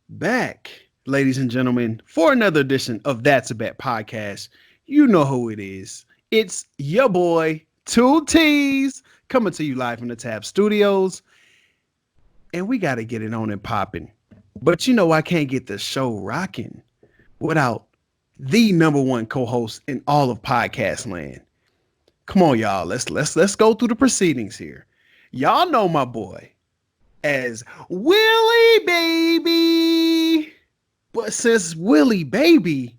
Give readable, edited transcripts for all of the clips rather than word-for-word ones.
back, ladies and gentlemen, for another edition of That's a Bet podcast. You know who it is. It's your boy, Two T's, coming to you live from the Tab Studios. And we got to get it on and popping. But I can't get the show rocking without the number one co-host in all of podcast land. Come on, y'all. Let's go through the proceedings here. Y'all know my boy as Willie Baby. But since Willie Baby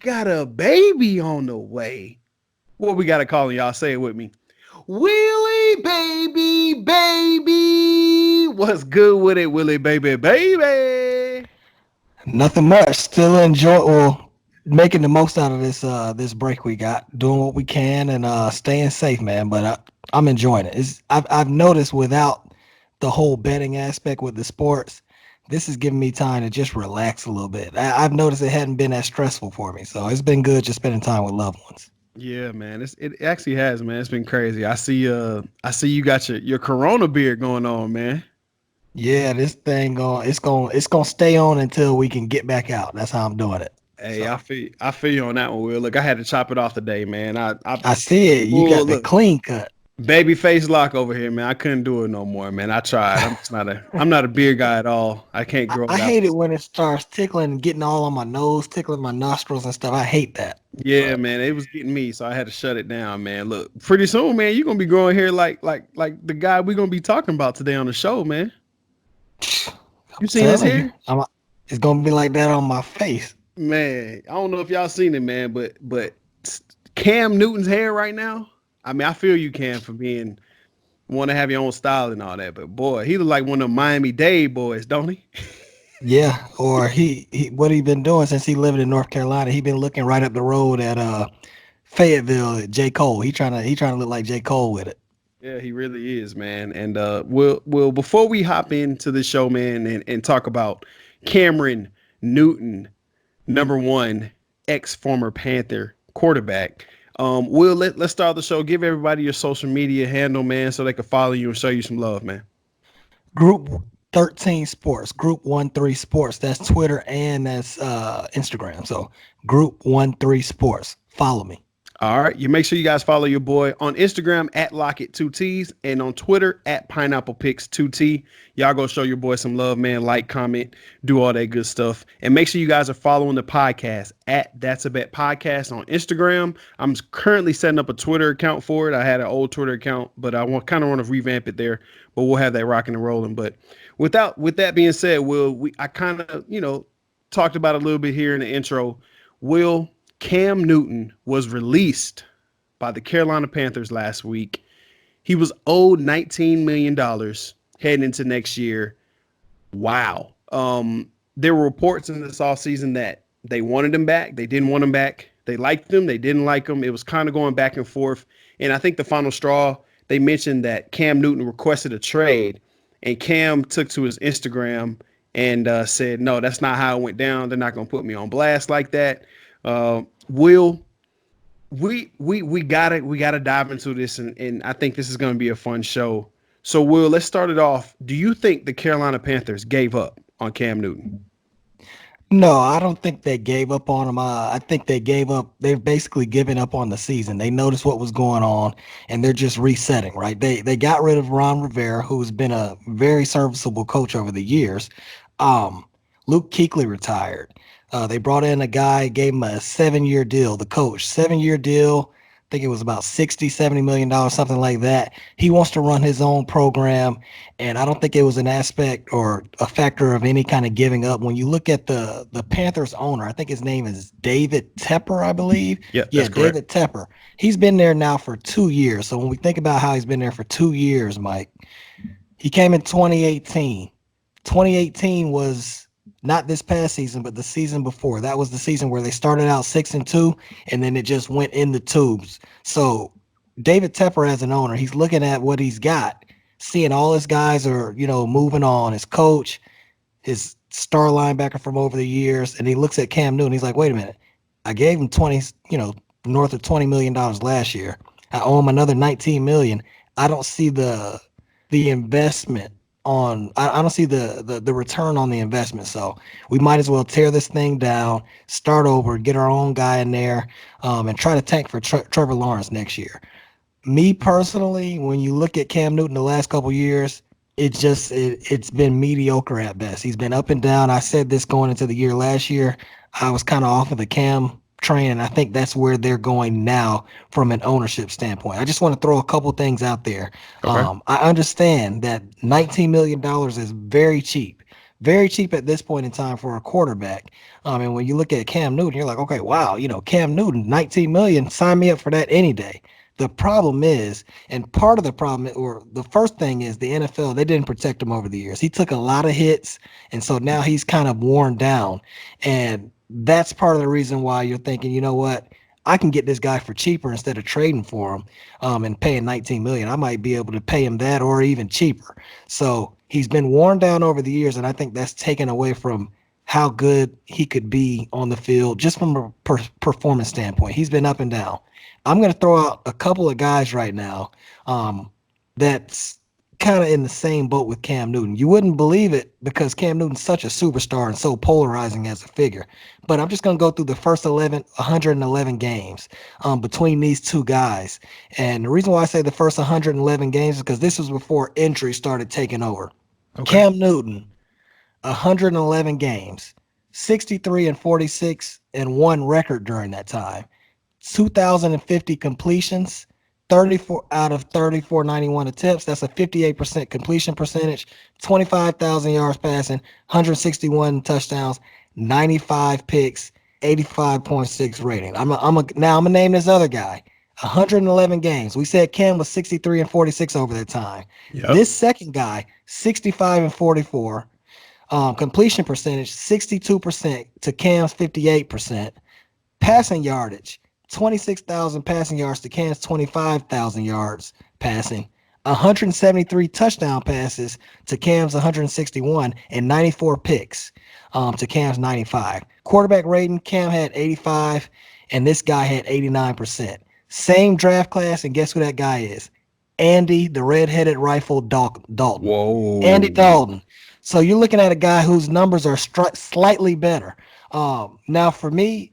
got a baby on the way, what we got to call him, y'all? Say it with me. Willie Baby, baby. What's good with it, Willie Baby, baby? Nothing much. Still making the most out of this break we got, doing what we can and staying safe, man. But I'm enjoying it. I've noticed without the whole betting aspect with the sports, this is giving me time to just relax a little bit. I've noticed it hadn't been as stressful for me, so it's been good just spending time with loved ones. Yeah, man. It actually has, man. It's been crazy. I see you got your Corona beard going on, man. Yeah, this thing it's gonna stay on until we can get back out. That's how I'm doing it. Hey, So I feel you on that one, Will. Look, I had to chop it off today, man. I see it. You Well, got the look, clean cut. baby face lock over here, man. I couldn't do it no more, man. I tried. I'm not a beer guy at all. I can't grow I it out. hate it when it starts tickling and getting all on my nose, tickling my nostrils and stuff. I hate that. Yeah, So man, it was getting me, so I had to shut it down, man. Look, pretty soon, man, you're gonna be growing hair like the guy we're gonna be talking about today on the show, man. You I'm seen his telling you, hair? it's gonna be like that on my face. Man, I don't know if y'all seen it, man, but Cam Newton's hair right now. I mean, I feel you, Cam, for being want to have your own style and all that, but boy, he look like one of the Miami Dade boys, don't he? Yeah, or he what he been doing since he lived in North Carolina. He been looking right up the road at Fayetteville at J. Cole. He trying to look like J. Cole with it. Yeah, he really is, man. And we'll before we hop into the show, man, and talk about Cameron Newton, number one, ex former Panther quarterback. Let's start the show. Give everybody your social media handle, man, so they can follow you and show you some love, man. Group 13 Sports, Group 13 Sports. That's Twitter and that's Instagram. So Group 13 Sports. Follow me. All right. You make sure you guys follow your boy on Instagram at Lockett2Ts and on Twitter at PineapplePicks2T. Y'all go show your boy some love, man. Like, comment, do all that good stuff. And make sure you guys are following the podcast at That's a Bet Podcast on Instagram. I'm currently setting up a Twitter account for it. I had an old Twitter account, but I kind of want to revamp it there. But we'll have that rocking and rolling. But with that being said, I kind of, talked about a little bit here in the intro. Will Cam Newton was released by the Carolina Panthers last week. He was owed $19 million heading into next year. Wow. There were reports in this offseason that they wanted him back. They didn't want him back. They liked him. They didn't like him. It was kind of going back and forth. And I think the final straw, they mentioned that Cam Newton requested a trade. And Cam took to his Instagram and said, no, that's not how it went down. They're not going to put me on blast like that. Will, we gotta dive into this, and I think this is gonna be a fun show. So, Will, let's start it off. Do you think the Carolina Panthers gave up on Cam Newton? No, I don't think they gave up on him. I think they gave up. They've basically given up on the season. They noticed what was going on, and they're just resetting. Right? They got rid of Ron Rivera, who's been a very serviceable coach over the years. Luke Kuechly retired. They brought in a guy, gave him a 7-year deal. The coach, 7-year deal. I think it was about $60, $70 million, something like that. He wants to run his own program, and I don't think it was an aspect or a factor of any kind of giving up. When you look at the Panthers owner, I think his name is David Tepper, I believe. Yeah, Yeah, that's correct. David Tepper. He's been there now for 2 years. So when we think about how he's been there for 2 years, Mike, he came in 2018. 2018 was not this past season, but the season before. That was the season where they started out 6-2, and then it just went in the tubes. So David Tepper, as an owner, he's looking at what he's got, seeing all his guys are, moving on. His coach, his star linebacker from over the years, and he looks at Cam Newton. He's like, wait a minute, I gave him north of $20 million last year. I owe him another $19 million. I don't see the investment I don't see the return on the investment. So we might as well tear this thing down, start over, get our own guy in there, and try to tank for Trevor Lawrence next year. Me personally, when you look at Cam Newton the last couple years, it's been mediocre at best. He's been up and down. I said this going into the year last year. I was kind of off of the Cam train, and I think that's where they're going now from an ownership standpoint. I just want to throw a couple things out there. Okay. I understand that $19 million is very cheap at this point in time for a quarterback. And when you look at Cam Newton, you're like, okay, wow, Cam Newton, 19 million, sign me up for that any day. The problem is, and part of the problem, or the first thing is the NFL, they didn't protect him over the years. He took a lot of hits, and so now he's kind of worn down. And that's part of the reason why you're thinking, you know what? I can get this guy for cheaper instead of trading for him and paying 19 million. I might be able to pay him that or even cheaper. So he's been worn down over the years, and I think that's taken away from how good he could be on the field just from a performance standpoint. He's been up and down. I'm going to throw out a couple of guys right now that's kind of in the same boat with Cam Newton. You wouldn't believe it because Cam Newton's such a superstar and so polarizing as a figure. But I'm just going to go through the first 111 games between these two guys. And the reason why I say the first 111 games is because this was before injury started taking over. Okay. Cam Newton, 111 games, 63 and 46 and one record during that time. 2,050 completions, 34 out of 3491 attempts. That's a 58% completion percentage, 25,000 yards passing, 161 touchdowns, 95 picks, 85.6 rating. Now I'm gonna name this other guy. 111 games. We said Cam was 63 and 46 over that time. Yep. This second guy, 65 and 44. Completion percentage, 62% to Cam's 58%. Passing yardage, 26,000 passing yards to Cam's 25,000 yards passing. 173 touchdown passes to Cam's 161 and 94 picks to Cam's 95. Quarterback rating, Cam had 85 and this guy had 89%. Same draft class, and guess who that guy is? Andy, the red-headed rifle Dalton. Whoa. Andy Dalton. So you're looking at a guy whose numbers are slightly better. Now, for me,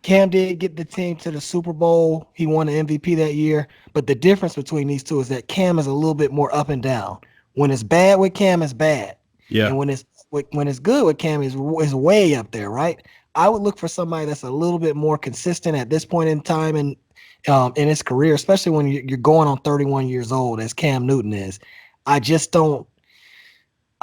Cam did get the team to the Super Bowl. He won the MVP that year. But the difference between these two is that Cam is a little bit more up and down. When it's bad with Cam, it's bad. Yeah. And when it's good with Cam, is way up there, right? I would look for somebody that's a little bit more consistent at this point in time in his career, especially when you're going on 31 years old, as Cam Newton is. I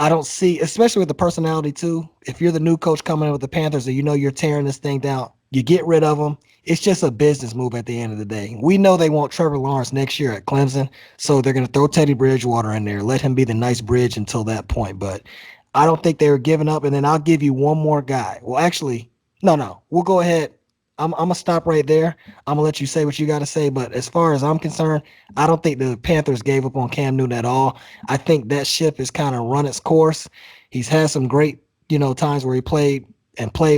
don't see, especially with the personality too. If you're the new coach coming in with the Panthers and you know you're tearing this thing down, you get rid of them. It's just a business move at the end of the day. We know they want Trevor Lawrence next year at Clemson, so they're going to throw Teddy Bridgewater in there, let him be the nice bridge until that point. But I don't think they were giving up. And then I'll give you one more guy. Well, actually, no. We'll go ahead. I'm going to stop right there. I'm going to let you say what you got to say. But as far as I'm concerned, I don't think the Panthers gave up on Cam Newton at all. I think that ship has kind of run its course. He's had some great, times where he played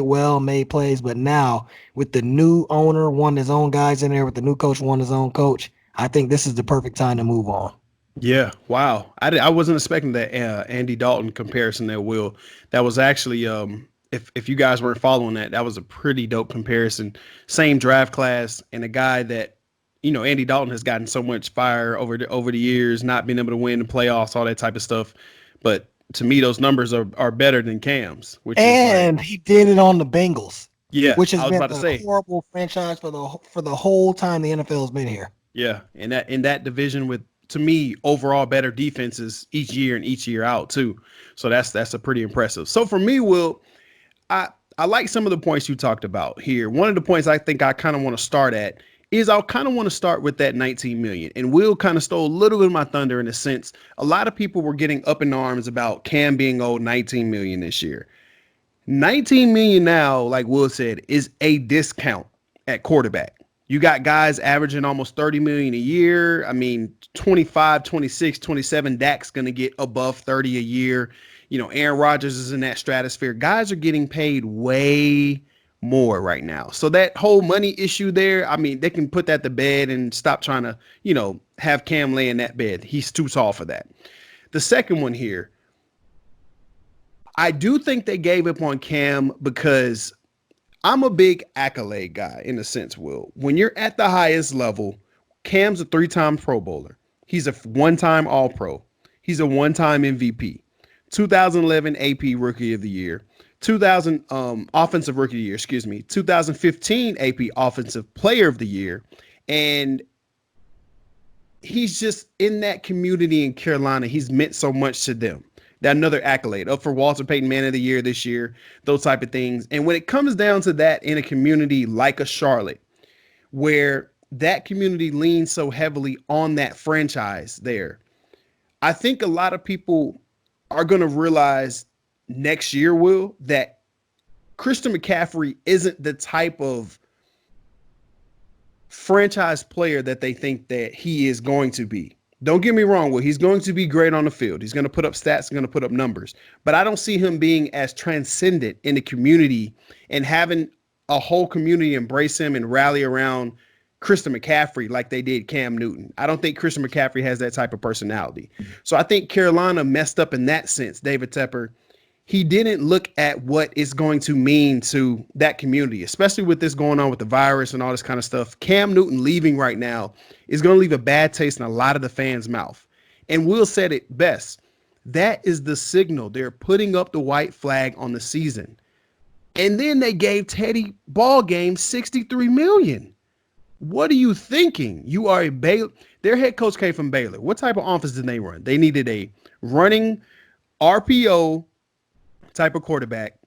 well, made plays. But now with the new owner, wanting his own guys in there, with the new coach wanting his own coach, I think this is the perfect time to move on. Yeah. Wow. I wasn't expecting that Andy Dalton comparison there, Will. That was actually if you guys weren't following that was a pretty dope comparison. Same draft class, and a guy that, Andy Dalton has gotten so much fire over the years, not being able to win the playoffs, all that type of stuff. But to me, those numbers are better than Cam's. He did it on the Bengals. Yeah, which has I was been about to say, horrible franchise for the whole time the NFL has been here. Yeah, and in that division with, to me, overall better defenses each year and each year out too. So that's a pretty impressive. So for me, Will, I like some of the points you talked about here. One of the points I think I kind of want to start at is I kind of want to start with that 19 million. And Will kind of stole a little bit of my thunder in a sense. A lot of people were getting up in arms about Cam being owed 19 million this year. 19 million now, like Will said, is a discount at quarterback. You got guys averaging almost 30 million a year. I mean, 25, 26, 27, Dak's going to get above 30 a year. Aaron Rodgers is in that stratosphere. Guys are getting paid way more right now. So that whole money issue there, I mean, they can put that to bed and stop trying to, have Cam lay in that bed. He's too tall for that. The second one here, I do think they gave up on Cam because I'm a big accolade guy in a sense, Will. When you're at the highest level, Cam's a 3-time Pro Bowler. He's a one-time All-Pro. He's a one-time MVP. 2011 AP Rookie of the Year. 2000 Offensive Rookie of the Year, excuse me. 2015 AP Offensive Player of the Year. And he's just in that community in Carolina. He's meant so much to them. That another accolade up for Walter Payton Man of the Year this year, those type of things. And when it comes down to that in a community like a Charlotte, where that community leans so heavily on that franchise there, I think a lot of people are going to realize next year, Will, that Christian McCaffrey isn't the type of franchise player that they think that he is going to be. Don't get me wrong, Will. He's going to be great on the field. He's going to put up stats, he's going to put up numbers. But I don't see him being as transcendent in the community and having a whole community embrace him and rally around Christian McCaffrey like they did Cam Newton. I don't think Christian McCaffrey has that type of personality. So I think Carolina messed up in that sense, David Tepper. He didn't look at what it's going to mean to that community, especially with this going on with the virus and all this kind of stuff. Cam Newton leaving right now is going to leave a bad taste in a lot of the fans' mouth. And Will said it best. That is the signal. They're putting up the white flag on the season. And then they gave Teddy Ballgame $63 million. What are you thinking? You are a Baylor. Their head coach came from Baylor. What type of offense did they run? They needed a running RPO type of quarterback,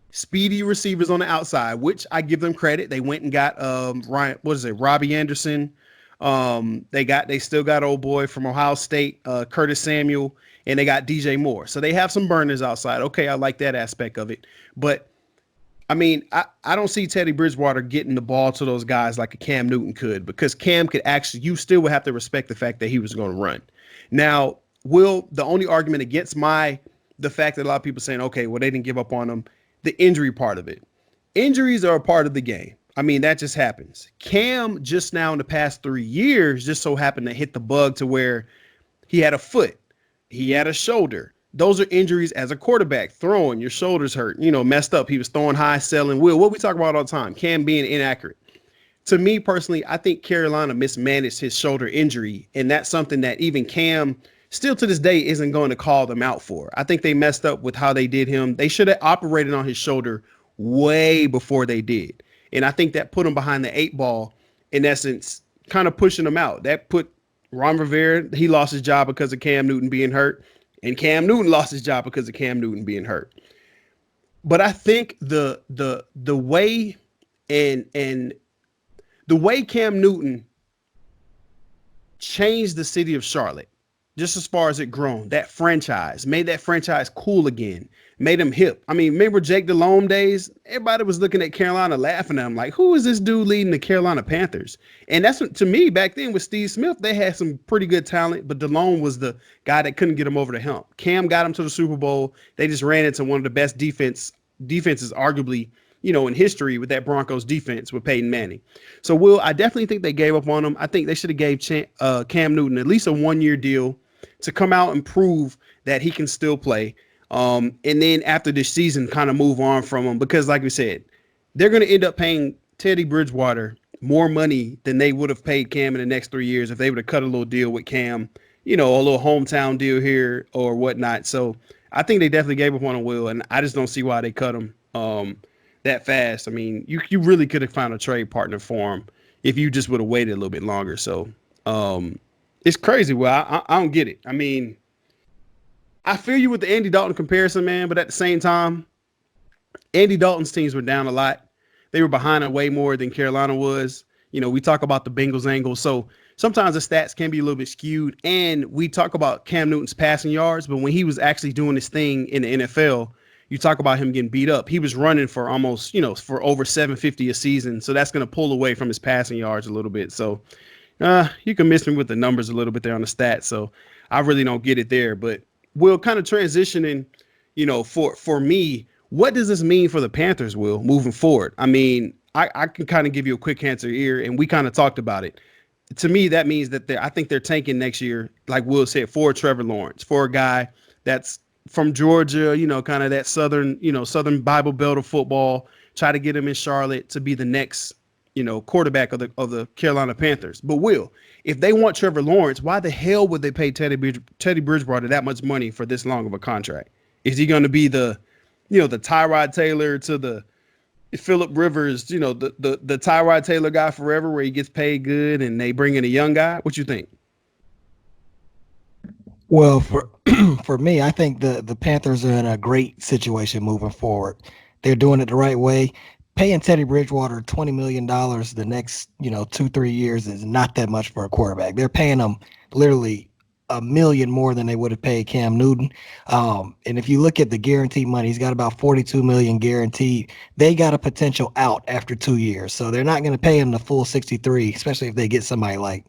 speedy receivers on the outside, which I give them credit. They went and got Robbie Anderson. They still got old boy from Ohio State, Curtis Samuel, and they got DJ Moore. So they have some burners outside. Okay, I like that aspect of it. But I mean, I don't see Teddy Bridgewater getting the ball to those guys like a Cam Newton could, because Cam could actually, you still would have to respect the fact that he was going to run. Now, Will, the only argument against the fact that a lot of people saying, okay, well, they didn't give up on him, the injury part of it. Injuries are a part of the game. I mean, that just happens. Cam just now in the past 3 years just so happened to hit the bug to where he had a foot, he had a shoulder. Those are injuries as a quarterback, throwing, your shoulders hurt, messed up. He was throwing high, selling. Will, what we talk about all the time, Cam being inaccurate. To me personally, I think Carolina mismanaged his shoulder injury, and that's something that even Cam still to this day isn't going to call them out for. I think they messed up with how they did him. They should have operated on his shoulder way before they did. And I think that put him behind the 8 ball, in essence, kind of pushing him out. That put Ron Rivera, he lost his job because of Cam Newton being hurt. And Cam Newton lost his job because of Cam Newton being hurt. But I think the way and the way Cam Newton changed the city of Charlotte, just as far as it grown, that franchise, made that franchise cool again, made them hip. I mean, remember Jake Delhomme days? Everybody was looking at Carolina laughing at him like, who is this dude leading the Carolina Panthers? And that's what, to me, back then with Steve Smith, they had some pretty good talent, but Delhomme was the guy that couldn't get him over the hump. Cam got him to the Super Bowl. They just ran into one of the best defenses, arguably, in history with that Broncos defense with Peyton Manning. So, Will, I definitely think they gave up on him. I think they should have gave Cam Newton at least a 1-year deal to come out and prove that he can still play. And then after this season, kind of move on from him, because like we said, they're going to end up paying Teddy Bridgewater more money than they would have paid Cam in the next 3 years if they would have cut a little deal with Cam, a little hometown deal here or whatnot. So I think they definitely gave up on him, Will, and I just don't see why they cut him that fast. I mean, you really could have found a trade partner for him if you just would have waited a little bit longer. So it's crazy. Well, I don't get it. I mean, I feel you with the Andy Dalton comparison, man, but at the same time, Andy Dalton's teams were down a lot. They were behind it way more than Carolina was. We talk about the Bengals angle, so sometimes the stats can be a little bit skewed. And we talk about Cam Newton's passing yards, but when he was actually doing his thing in the NFL, you talk about him getting beat up. He was running for almost, for over 750 a season, so that's going to pull away from his passing yards a little bit. So you can miss me with the numbers a little bit there on the stats, so I really don't get it there. But Will, kind of transitioning, for me, what does this mean for the Panthers, Will, moving forward? I mean, I can kind of give you a quick answer here, and we kind of talked about it. To me, that means that I think they're tanking next year, like Will said, for Trevor Lawrence, for a guy that's from Georgia, kind of that southern Bible Belt of football. Try to get him in Charlotte to be the next, quarterback of the Carolina Panthers. But if they want Trevor Lawrence, why the hell would they pay Teddy Bridgewater that much money for this long of a contract? Is he going to be the Tyrod Taylor to the Phillip Rivers, the Tyrod Taylor guy forever, where he gets paid good and they bring in a young guy? What you think? Well, for me, I think the Panthers are in a great situation moving forward. They're doing it the right way. Paying Teddy Bridgewater $20 million the next 2-3 years is not that much for a quarterback. They're paying him literally a million more than they would have paid Cam Newton. And if you look at the guaranteed money, he's got about 42 million guaranteed. They got a potential out after 2 years, so they're not going to pay him the full 63, especially if they get somebody like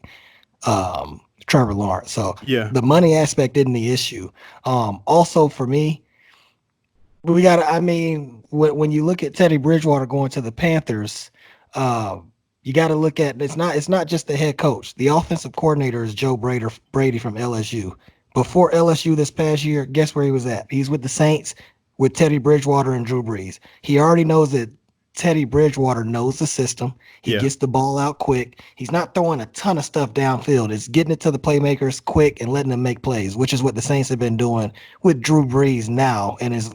Trevor Lawrence. So Yeah. the money aspect isn't the issue. Also for me, we got to, I mean, when you look at Teddy Bridgewater going to the Panthers, you got to look at, it's not just the head coach. The offensive coordinator is Joe Brady from LSU. Before LSU this past year, guess where he was at? He's with the Saints with Teddy Bridgewater and Drew Brees. He already knows that Teddy Bridgewater knows the system. He gets the ball out quick. He's not throwing a ton of stuff downfield. It's getting it to the playmakers quick and letting them make plays, which is what the Saints have been doing with Drew Brees now and is,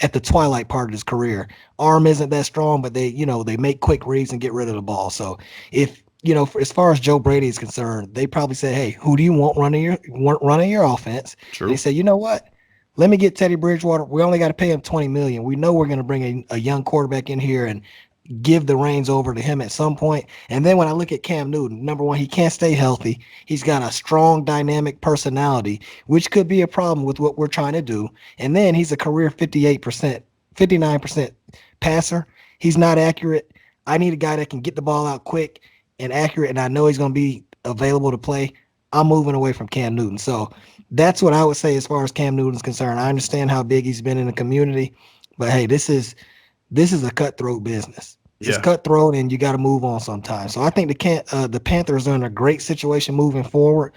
at the twilight part of his career. Arm isn't that strong, but they make quick reads and get rid of the ball. So if, as far as Joe Brady is concerned, they probably said, hey, who do you want running your offense? True. They said, you know what? Let me get Teddy Bridgewater. We only got to pay him $20 million. We know we're going to bring a young quarterback in here and give the reins over to him at some point. And then when I look at Cam Newton, number one, he can't stay healthy. He's got a strong, dynamic personality, which could be a problem with what we're trying to do. And then he's a career 59% passer. He's not accurate. I need a guy that can get the ball out quick and accurate, and I know he's going to be available to play. I'm moving away from Cam Newton. So that's what I would say as far as Cam Newton's concerned. I understand how big he's been in the community, but hey, this is a cutthroat business. It's cutthroat, and you got to move on sometimes. So I think the Panthers are in a great situation moving forward.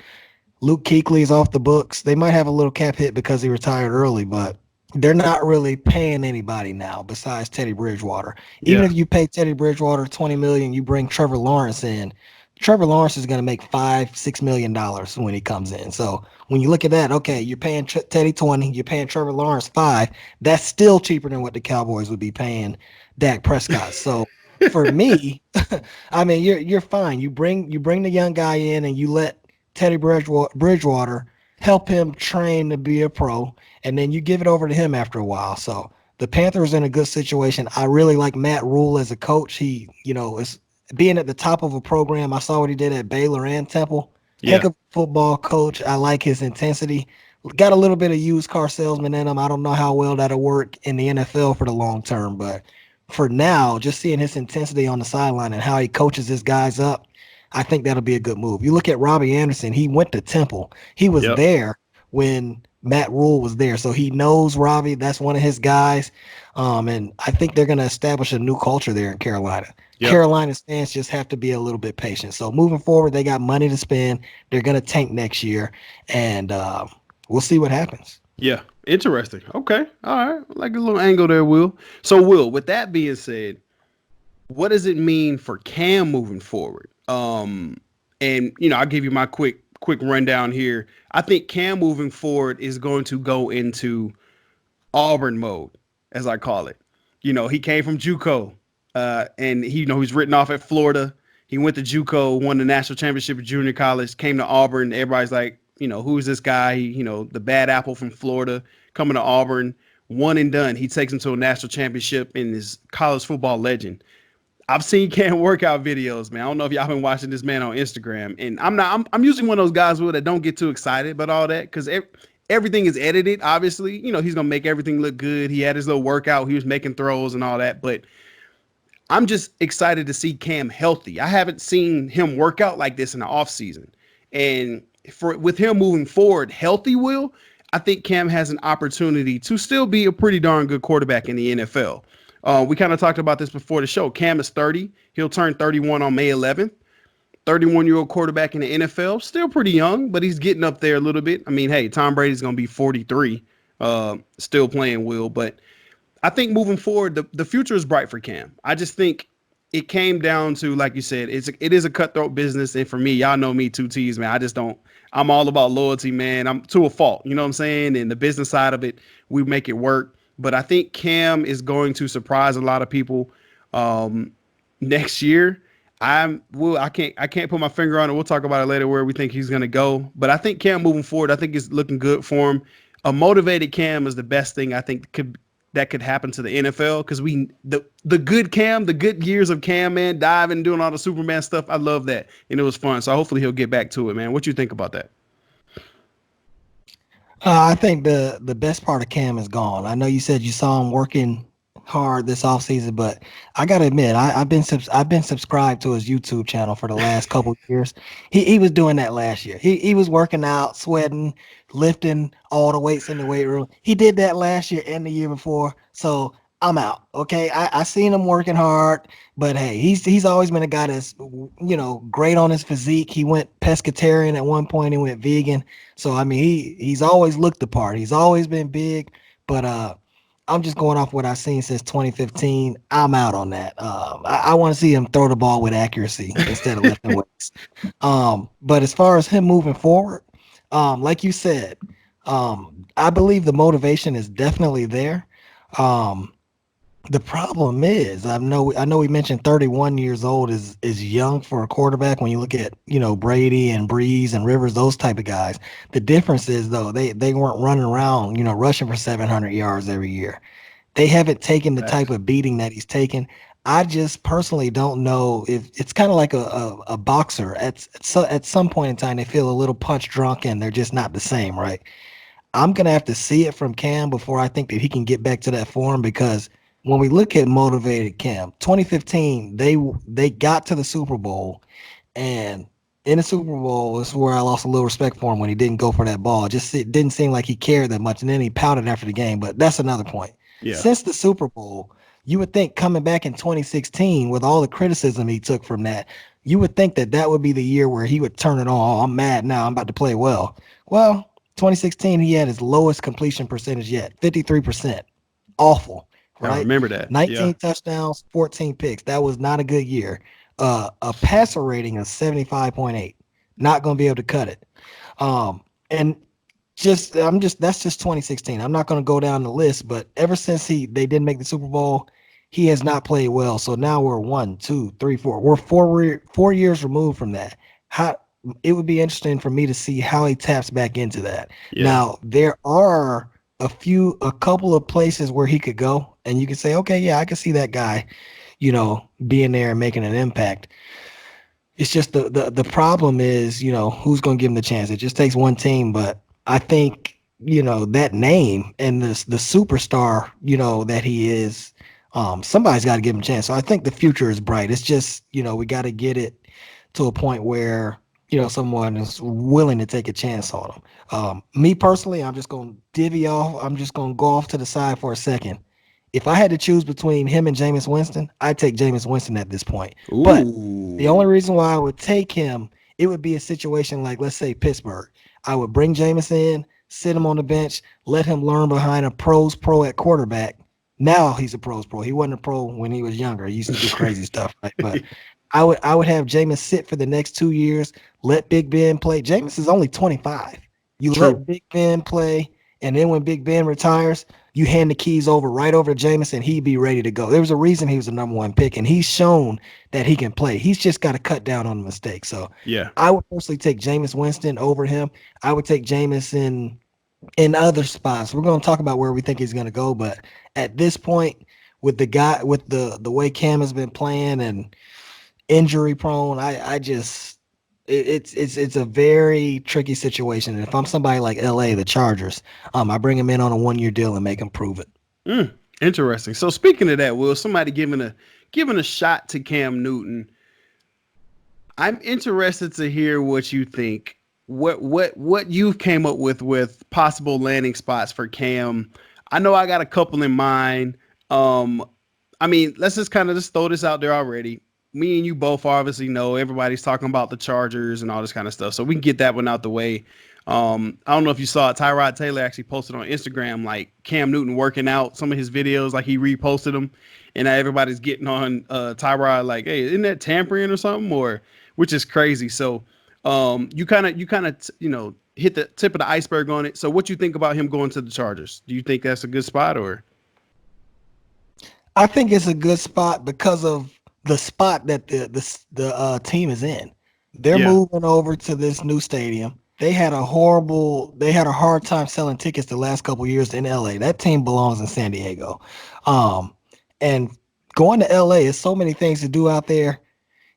Luke Kuechly is off the books. They might have a little cap hit because he retired early, but they're not really paying anybody now besides Teddy Bridgewater. Even if you pay Teddy Bridgewater $20 million, you bring Trevor Lawrence in. Trevor Lawrence is going to make $5-6 million when he comes in. So when you look at that, okay, you're paying Teddy 20, you're paying Trevor Lawrence 5. That's still cheaper than what the Cowboys would be paying Dak Prescott. So for me, I mean, you're fine. You bring the young guy in and you let Teddy Bridgewater help him train to be a pro, and then you give it over to him after a while. So the Panthers are in a good situation. I really like Matt Rule as a coach. He, is being at the top of a program. I saw what he did at Baylor and Temple. Heck of a football coach. I like his intensity. Got a little bit of used car salesman in him. I don't know how well that'll work in the NFL for the long term, but for now, just seeing his intensity on the sideline and how he coaches his guys up, I think that'll be a good move. You look at Robbie Anderson. He went to Temple. He was there when Matt Rule was there, so he knows Robbie. That's one of his guys, and I think they're going to establish a new culture there in Carolina. Carolina's fans just have to be a little bit patient. So moving forward, they got money to spend. They're going to tank next year, and we'll see what happens. Yeah, interesting. Okay, all right, I like a little angle there, Will. So, Will, with that being said, what does it mean for Cam moving forward? And I'll give you my quick rundown here. I think Cam moving forward is going to go into Auburn mode, as I call it. He came from JUCO. And he's written off at Florida. He went to JUCO, won the national championship at junior college, came to Auburn. Everybody's like, who's this guy? The bad apple from Florida coming to Auburn, one and done. He takes him to a national championship and is college football legend. I've seen Cam workout videos, man. I don't know if y'all been watching this man on Instagram, and I'm usually one of those guys that don't get too excited about all that because everything is edited. Obviously, he's gonna make everything look good. He had his little workout. He was making throws and all that, but I'm just excited to see Cam healthy. I haven't seen him work out like this in the offseason. And with him moving forward healthy, Will, I think Cam has an opportunity to still be a pretty darn good quarterback in the NFL. We kind of talked about this before the show. Cam is 30. He'll turn 31 on May 11th. 31-year-old quarterback in the NFL. Still pretty young, but he's getting up there a little bit. I mean, hey, Tom Brady's going to be 43 still playing Will. But I think moving forward, the future is bright for Cam. I just think it came down to, like you said, it is a cutthroat business. And for me, y'all know me, two T's, man. I just don't. I'm all about loyalty, man. I'm to a fault. You know what I'm saying? And the business side of it, we make it work. But I think Cam is going to surprise a lot of people next year. I can't put my finger on it. We'll talk about it later where we think he's going to go. But I think Cam moving forward, I think it's looking good for him. A motivated Cam is the best thing I think could happen to the NFL, because the good Cam, the good years of Cam, man, diving, doing all the Superman stuff. I love that, and it was fun. So hopefully he'll get back to it, man. What you think about that? I think the best part of Cam is gone. I know you said you saw him working hard this offseason, but I gotta admit, I've been subscribed to his YouTube channel for the last couple of years. He was doing that last year. He was working out, sweating, lifting all the weights in the weight room. He did that last year and the year before. So I'm out. Okay. I seen him working hard, but hey, he's always been a guy that's great on his physique. He went pescatarian at one point, he went vegan. So I mean he's always looked the part. He's always been big, but I'm just going off what I've seen since 2015. I'm out on that. I want to see him throw the ball with accuracy instead of lifting weights. But as far as him moving forward, like you said, I believe the motivation is definitely there. Um, the problem is, I know we mentioned 31 years old is young for a quarterback when you look at, Brady and Breeze and Rivers, those type of guys. The difference is though, they weren't running around, rushing for 700 yards every year. They haven't taken the type Facts. of beating that he's taken. I just personally don't know if it's kind of like a boxer. At some point in time, they feel a little punch drunk and they're just not the same, right? I'm gonna have to see it from Cam before I think that he can get back to that form, because when we look at motivated Cam, 2015, they got to the Super Bowl, and in the Super Bowl this is where I lost a little respect for him when he didn't go for that ball. It didn't seem like he cared that much, and then he pouted after the game. But that's another point. Yeah. Since the Super Bowl, you would think coming back in 2016 with all the criticism he took from that, you would think that that would be the year where he would turn it on. Oh, I'm mad now. I'm about to play well. Well, 2016, he had his lowest completion percentage yet, 53%. Awful, I right? remember that. Yeah. 19 touchdowns, 14 picks. That was not a good year. A passer rating of 75.8. Not going to be able to cut it. And that's just 2016. I'm not going to go down the list, but ever since they didn't make the Super Bowl, he has not played well. So now we're 1, 2, 3, 4. We're 4 years removed from that. How It would be interesting for me to see how he taps back into that. Yeah. Now, there are a couple of places where he could go, and you could say, okay, yeah, I can see that guy, being there and making an impact. It's just the problem is, who's going to give him the chance? It just takes one team, but I think, that name and the superstar, that he is, somebody's got to give him a chance. So I think the future is bright. It's just, we got to get it to a point where, someone is willing to take a chance on him. Me personally, I'm just going to divvy off. I'm just going to go off to the side for a second. If I had to choose between him and Jameis Winston, I'd take Jameis Winston at this point. But the Ooh. only reason why I would take him, it would be a situation like, let's say, Pittsburgh. I would bring Jameis in, sit him on the bench, let him learn behind a pros pro at quarterback. Now he's a pros pro. He wasn't a pro when he was younger. He used to do crazy stuff, right? But I would have Jameis sit for the next 2 years, let Big Ben play. Jameis is only 25. You True. let Big Ben play, and then when Big Ben retires, you hand the keys right over to Jameis, and he'd be ready to go. There was a reason he was the number one pick, and he's shown that he can play. He's just got to cut down on the mistakes. So Yeah. I would personally take Jameis Winston over him. I would take Jameis in other spots. We're going to talk about where we think he's going to go, but at this point, with the way Cam has been playing and injury prone, I just it's a very tricky situation. And if I'm somebody like LA, the Chargers, I bring him in on a 1-year deal and make him prove it. Interesting. So speaking of that, Will, somebody giving a shot to Cam Newton. I'm interested to hear what you think. What you've came up with possible landing spots for Cam. I know I got a couple in mind. I mean, let's just kind of just throw this out there already. Me and you both obviously know everybody's talking about the Chargers and all this kind of stuff, so we can get that one out the way. I don't know if you saw it. Tyrod Taylor actually posted on Instagram like Cam Newton working out, some of his videos, like he reposted them, and now everybody's getting on Tyrod like, hey, isn't that tampering or something? Or which is crazy. So you kind of hit the tip of the iceberg on it. So what you think about him going to the Chargers? Do you think that's a good spot or? I think it's a good spot because of the spot that the team is in. They're Yeah. moving over to this new stadium. They had a hard time selling tickets the last couple years in LA. That team belongs in San Diego. And going to LA is so many things to do out there.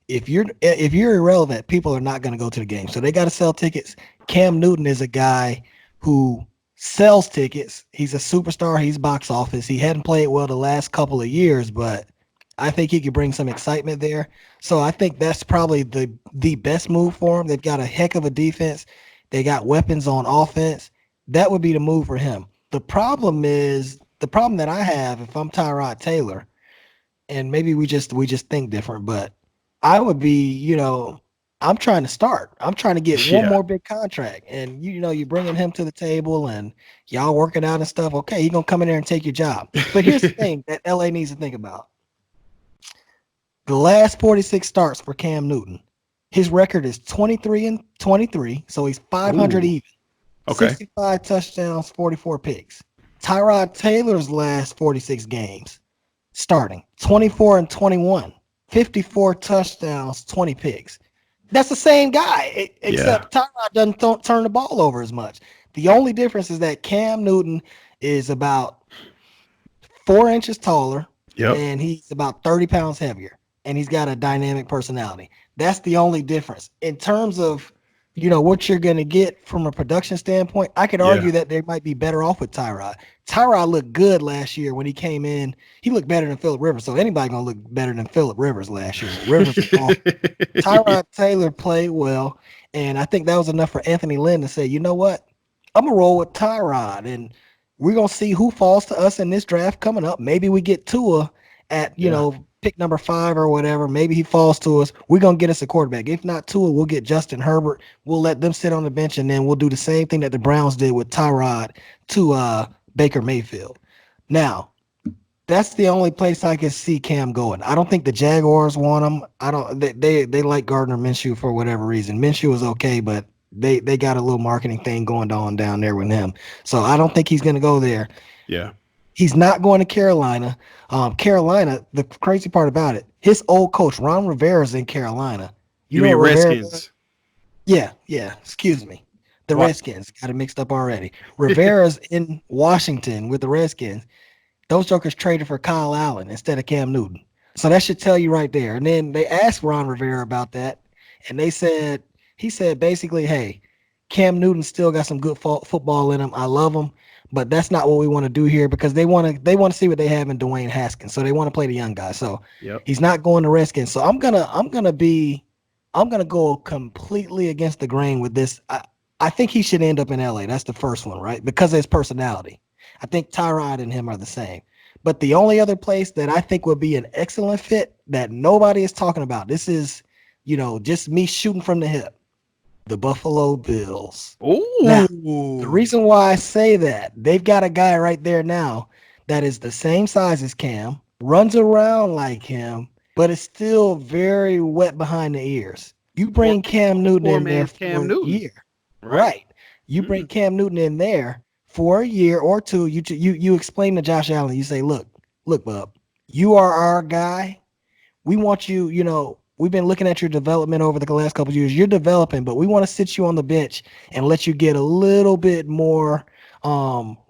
If you're irrelevant, people are not going to go to the game. So they got to sell tickets. Cam Newton is a guy who sells tickets. He's a superstar. He's box office. He hadn't played well the last couple of years, but I think he could bring some excitement there. So I think that's probably the best move for him. They've got a heck of a defense. They got weapons on offense. That would be the move for him. The problem that I have if I'm Tyrod Taylor, and maybe we just think different, but I would be, I'm trying to start. I'm trying to get one Yeah. more big contract. And you're bringing him to the table and y'all working out and stuff. Okay, he's gonna come in there and take your job. But here's the thing that LA needs to think about. The last 46 starts for Cam Newton. His record is 23-23, so he's 500 Ooh. even. Okay. 65 touchdowns, 44 picks. Tyrod Taylor's last 46 games starting 24-21, 54 touchdowns, 20 picks. That's the same guy, except Tyrod doesn't turn the ball over as much. The only difference is that Cam Newton is about 4 inches taller, Yep. and he's about 30 pounds heavier, and he's got a dynamic personality. That's the only difference. In terms of, what you're going to get from a production standpoint, I could argue that they might be better off with Tyrod. Tyrod looked good last year when he came in. He looked better than Phillip Rivers, so anybody going to look better than Phillip Rivers last year. Rivers was awful. Tyrod Taylor played well, and I think that was enough for Anthony Lynn to say, you know what? I'm going to roll with Tyrod, and we're going to see who falls to us in this draft coming up. Maybe we get Tua at, pick number 5 or whatever. Maybe he falls to us. We're going to get us a quarterback. If not Tua, we'll get Justin Herbert. We'll let them sit on the bench, and then we'll do the same thing that the Browns did with Tyrod to Baker Mayfield. Now, that's the only place I can see Cam going. I don't think the Jaguars want him. They like Gardner Minshew for whatever reason. Minshew is okay, but they got a little marketing thing going on down there with him. So I don't think he's going to go there. Yeah. He's not going to Carolina. Carolina, the crazy part about it, his old coach, Ron Rivera's in Carolina. You mean Redskins? Yeah. Excuse me. The Redskins. Got it mixed up already. Rivera's in Washington with the Redskins. Those jokers traded for Kyle Allen instead of Cam Newton. So that should tell you right there. And then they asked Ron Rivera about that, and he said basically, hey, Cam Newton still got some good football in him. I love him. But that's not what we want to do here because they want to see what they have in Dwayne Haskins. So they want to play the young guy. So he's not going to Redskins. So I'm gonna go completely against the grain with this. I think he should end up in LA. That's the first one, right? Because of his personality. I think Tyrod and him are the same. But the only other place that I think would be an excellent fit that nobody is talking about. This is, just me shooting from the hip. The Buffalo Bills. Oh, now, the reason why I say that, they've got a guy right there now that is the same size as Cam, runs around like him, but is still very wet behind the ears. You bring Cam Newton in there for a year. Right. You bring Cam Newton in there for a year or two. You explain to Josh Allen. You say, look, bub, you are our guy. We want you, we've been looking at your development over the last couple of years. You're developing, but we want to sit you on the bench and let you get a little bit more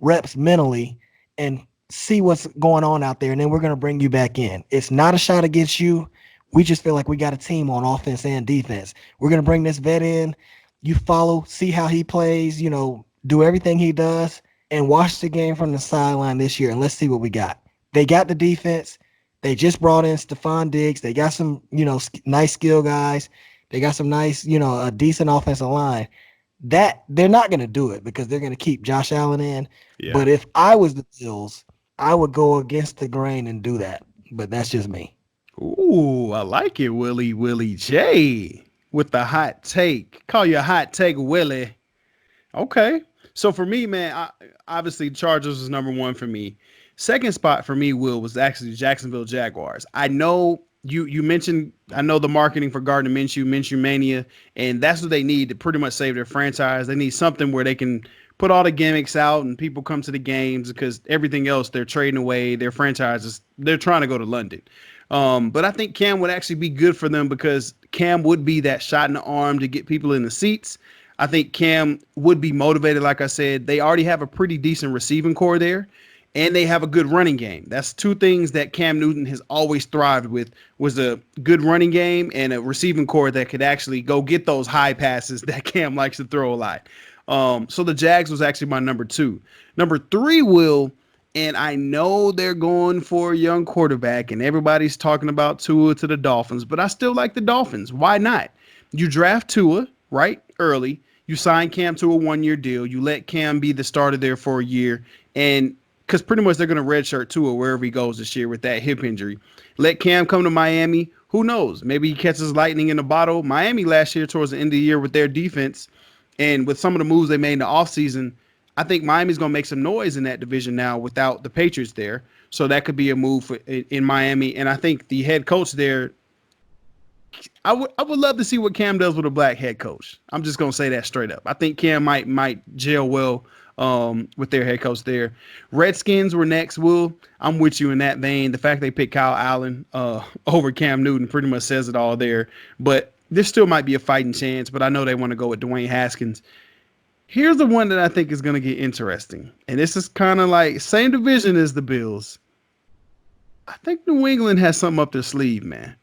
reps mentally and see what's going on out there. And then we're going to bring you back in. It's not a shot against you. We just feel like we got a team on offense and defense. We're going to bring this vet in. You follow, see how he plays, do everything he does and watch the game from the sideline this year. And let's see what we got. They got the defense. They just brought in Stephon Diggs. They got some, nice skill guys. They got some nice, a decent offensive line. That they're not going to do it because they're going to keep Josh Allen in. Yeah. But if I was the Bills, I would go against the grain and do that. But that's just me. Ooh, I like it, Willie J. With the hot take. Call your hot take, Willie. Okay. So for me, man, obviously Chargers was number one for me. Second spot for me, Will, was actually Jacksonville Jaguars. I know you mentioned, I know the marketing for Gardner Minshew, Minshew Mania, and that's what they need to pretty much save their franchise. They need something where they can put all the gimmicks out and people come to the games, because everything else they're trading away. Their franchises, they're trying to go to London. But I think Cam would actually be good for them, because Cam would be that shot in the arm to get people in the seats. I think Cam would be motivated. Like I said, they already have a pretty decent receiving core there, and they have a good running game. That's two things that Cam Newton has always thrived with, was a good running game and a receiving core that could actually go get those high passes that Cam likes to throw a lot. So the Jags was actually my number two. Number three, Will, and I know they're going for a young quarterback, and everybody's talking about Tua to the Dolphins, but I still like the Dolphins. Why not? You draft Tua, right, early. You sign Cam to a 1-year deal. You let Cam be the starter there for a year, and because pretty much they're going to redshirt Tua wherever he goes this year with that hip injury. Let Cam come to Miami. Who knows? Maybe he catches lightning in a bottle. Miami last year towards the end of the year with their defense and with some of the moves they made in the offseason, I think Miami's going to make some noise in that division now without the Patriots there. So that could be a move in Miami. And I think the head coach there, I would love to see what Cam does with a black head coach. I'm just gonna say that straight up. I think Cam might gel well with their head coach there. Redskins were next. Will, I'm with you in that vein. The fact they picked Kyle Allen over Cam Newton pretty much says it all there. But there still might be a fighting chance. But I know they want to go with Dwayne Haskins. Here's the one that I think is gonna get interesting, and this is kind of like same division as the Bills. I think New England has something up their sleeve, man.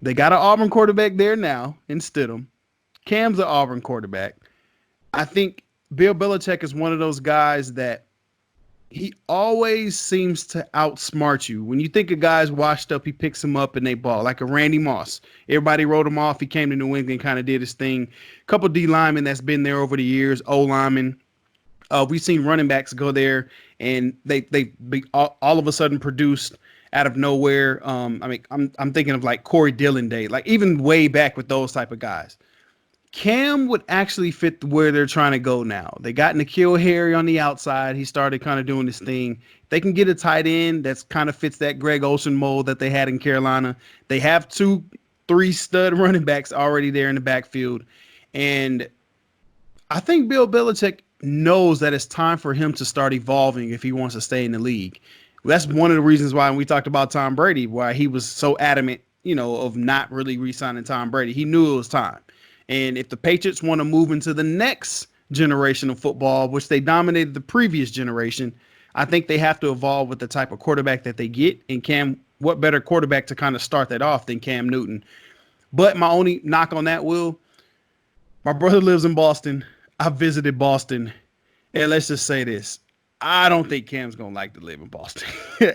They got an Auburn quarterback there now in Stidham. Cam's an Auburn quarterback. I think Bill Belichick is one of those guys that he always seems to outsmart you. When you think a guy's washed up, he picks him up and they ball, like a Randy Moss. Everybody wrote him off. He came to New England, kind of did his thing. A couple D linemen that's been there over the years, O linemen. We've seen running backs go there, and they all of a sudden produced out of nowhere. I'm thinking of like Corey Dillon day, like even way back with those type of guys. Cam would actually fit where they're trying to go now. They got N'Keal Harry on the outside. He started kind of doing this thing. They can get a tight end that's kind of fits that Greg Olsen mold that they had in Carolina. They have 2-3 stud running backs already there in the backfield. And I think Bill Belichick knows that it's time for him to start evolving if he wants to stay in the league. That's one of the reasons why when we talked about Tom Brady, why he was so adamant, of not really re-signing Tom Brady. He knew it was time. And if the Patriots want to move into the next generation of football, which they dominated the previous generation, I think they have to evolve with the type of quarterback that they get. And Cam, what better quarterback to kind of start that off than Cam Newton? But my only knock on that, Will, my brother lives in Boston. I visited Boston. And let's just say this. I don't think Cam's going to like to live in Boston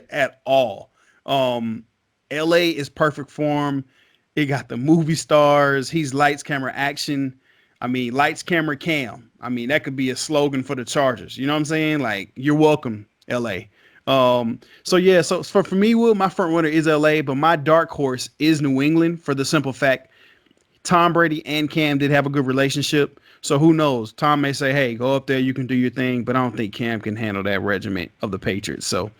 at all. LA is perfect for him. He got the movie stars. He's lights, camera, action. I mean, lights, camera, Cam. I mean, that could be a slogan for the Chargers. You know what I'm saying? Like, you're welcome, LA. So for me, Will, my front runner is LA, but my dark horse is New England for the simple fact Tom Brady and Cam did have a good relationship. So who knows? Tom may say, hey, go up there. You can do your thing. But I don't think Cam can handle that regiment of the Patriots. So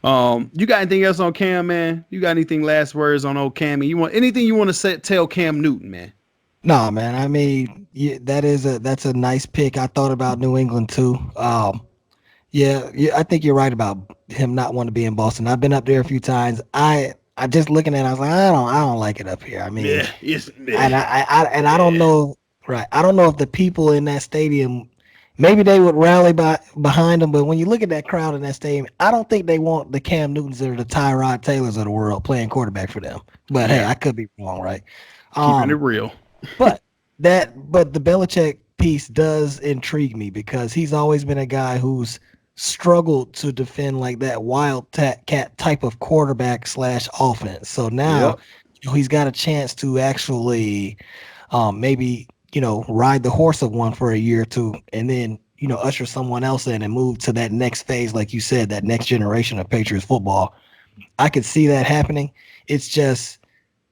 you got anything else on Cam, man? You got anything last words on old Cam? You want anything you want to tell Cam Newton, man? No, man. I mean, that's a nice pick. I thought about New England too. Yeah, I think you're right about him not wanting to be in Boston. I've been up there a few times. I just looking at it, I was like, I don't like it up here. I mean, and I don't know. Right. I don't know if the people in that stadium, maybe they would rally behind them, but when you look at that crowd in that stadium, I don't think they want the Cam Newtons or the Tyrod Taylors of the world playing quarterback for them. But hey, I could be wrong, right? Keeping it real. but the Belichick piece does intrigue me because he's always been a guy who's struggled to defend like that wildcat type of quarterback / offense. So now he's got a chance to actually maybe ride the horse of one for a year or two, and then, usher someone else in and move to that next phase, like you said, that next generation of Patriots football. I could see that happening. It's just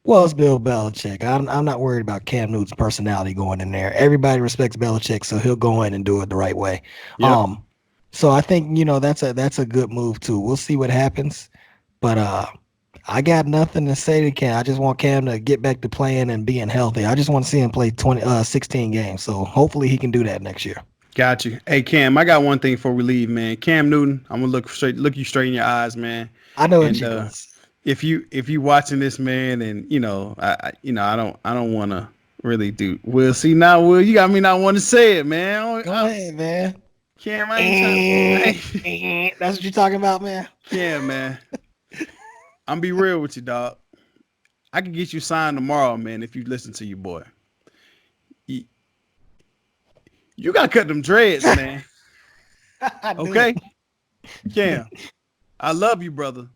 Well, it's Bill Belichick. I'm not worried about Cam Newton's personality going in there. Everybody respects Belichick, so he'll go in and do it the right way. Yep. So I think that's a good move too. We'll see what happens, but I got nothing to say to Cam. I just want Cam to get back to playing and being healthy. I just want to see him play 16 games. So hopefully he can do that next year. Got you. Hey Cam, I got one thing before we leave, man. Cam Newton, I'm gonna look you straight in your eyes, man. I know what And you doing. if you watching this, man, and I don't want to really do. Will, see now, Will, you got me not want to say it, man. Go ahead, man. Cam, I ain't trying. That's what you're talking about, man. Yeah, man. I'm be real with you, dog. I can get you signed tomorrow, man, if you listen to your boy. You gotta cut them dreads, man. Okay? Cam, I love you, brother.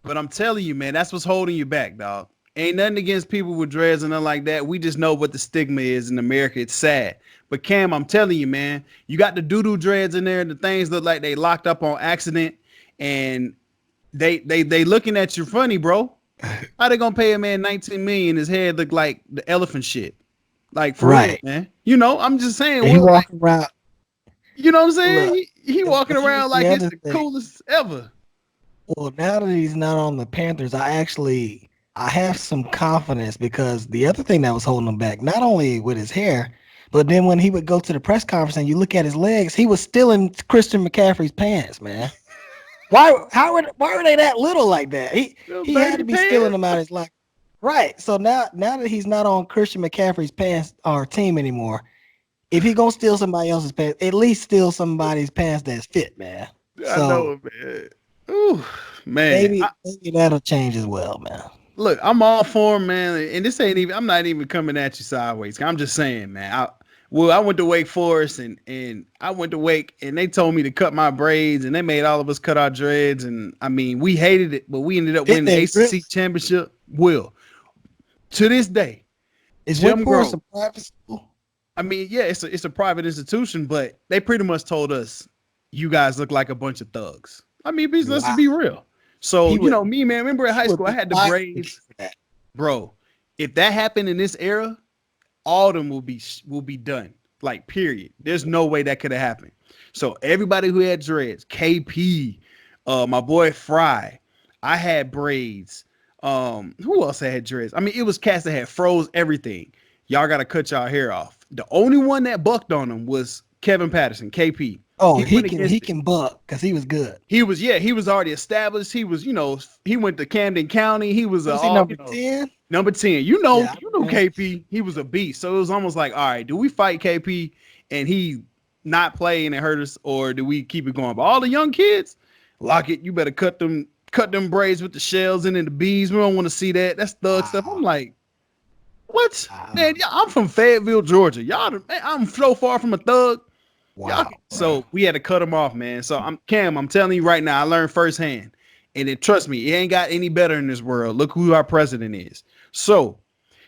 But I'm telling you, man, that's what's holding you back, dog. Ain't nothing against people with dreads and nothing like that. We just know what the stigma is in America. It's sad. But Cam, I'm telling you, man, you got the doo-doo dreads in there. The things look like they locked up on accident. And they looking at you funny, bro. How they gonna pay a man $19 million? His head look like the elephant shit. Like for real, man. I'm just saying. He walking around. You know what I'm saying? Look, he walking around like it's the coolest ever. Well, now that he's not on the Panthers, I have some confidence because the other thing that was holding him back, not only with his hair, but then when he would go to the press conference and you look at his legs, he was still in Christian McCaffrey's pants, man. Why were they that little like that? He had to be stealing them out of his life. Right. So now that he's not on Christian McCaffrey's pants or team anymore, if he gonna steal somebody else's pants, at least steal somebody's pants that's fit, man. I know, man. Ooh, man. Maybe that'll change as well, man. Look, I'm all for him, man. And this ain't even, I'm not even coming at you sideways. I'm just saying, man. I went to Wake Forest and I went to Wake and they told me to cut my braids and they made all of us cut our dreads. And I mean, we hated it, but we ended up winning the ACC championship. Will, to this day, is Wake Forest a private school? I mean, yeah, it's a private institution, but they pretty much told us, you guys look like a bunch of thugs. I mean, let's be real. So, me, man, remember in high school, I had the braids. Bro, if that happened in this era, all of them will be done. Like, period. There's no way that could have happened. So everybody who had dreads, KP, my boy Fry, I had braids. Who else had dreads? I mean, it was cats that had froze everything. Y'all got to cut y'all hair off. The only one that bucked on them was Kevin Patterson, KP. Oh, he can buck because he was good. He was already established. He was, he went to Camden County. He was number 10. Number 10. You know KP. He was a beast. So it was almost like, all right, do we fight KP and he not play and it hurt us, or do we keep it going? But all the young kids, Lockett, you better cut them braids with the shells and the bees. We don't want to see that. That's thug stuff. I'm like, what? Man, I'm from Fayetteville, Georgia. I'm so far from a thug. Wow. So we had to cut them off, man. So I'm telling you right now, I learned firsthand. And then trust me, it ain't got any better in this world. Look who our president is. So,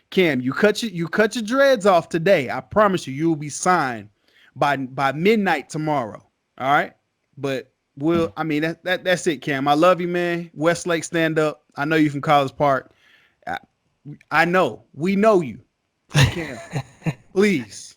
Cam, you cut your dreads off today. I promise you will be signed by midnight tomorrow. All right? But that's it, Cam. I love you, man. Westlake, stand up. I know you from College Park. I know. We know you. Cam, please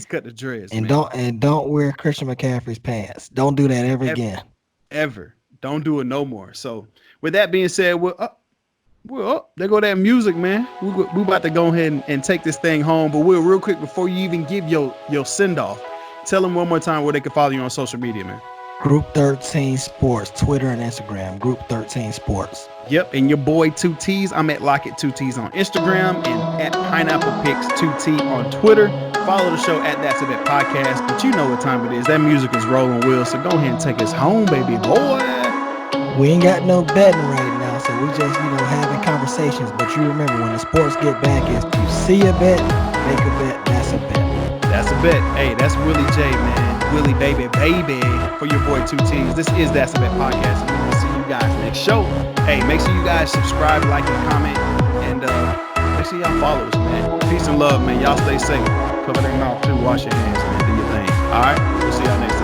cut the dreads, and man. Don't wear Christian McCaffrey's pants. Don't do that ever again. Ever. Don't do it no more. So with that being said, there go that music, man. We about to go ahead and take this thing home. But real quick before you even give your send off, tell them one more time where they can follow you on social media, man. Group 13 Sports, Twitter and Instagram. Group 13 Sports. Yep, and your boy 2T's. I'm at Lockett 2T's on Instagram and at Pineapple Picks 2T on Twitter. Follow the show at That's a Bet Podcast. But you know what time it is. That music is rolling, Will. So go ahead and take us home, baby boy. We ain't got no betting right now, so we just having conversations. But you remember, when the sports get back, is you see a bet, make a bet. That's a bet. That's a bet. Hey, that's Willie J, man. Willie baby for your boy 2T's. This is That's a Bet Podcast, and we will see you guys next show. Hey, make sure you guys subscribe, like, and comment, and make sure y'all follow us, man. Peace and love, man. Y'all stay safe. Cover their mouth too. Wash your hands, man. Do your thing. All right. We'll see y'all next time.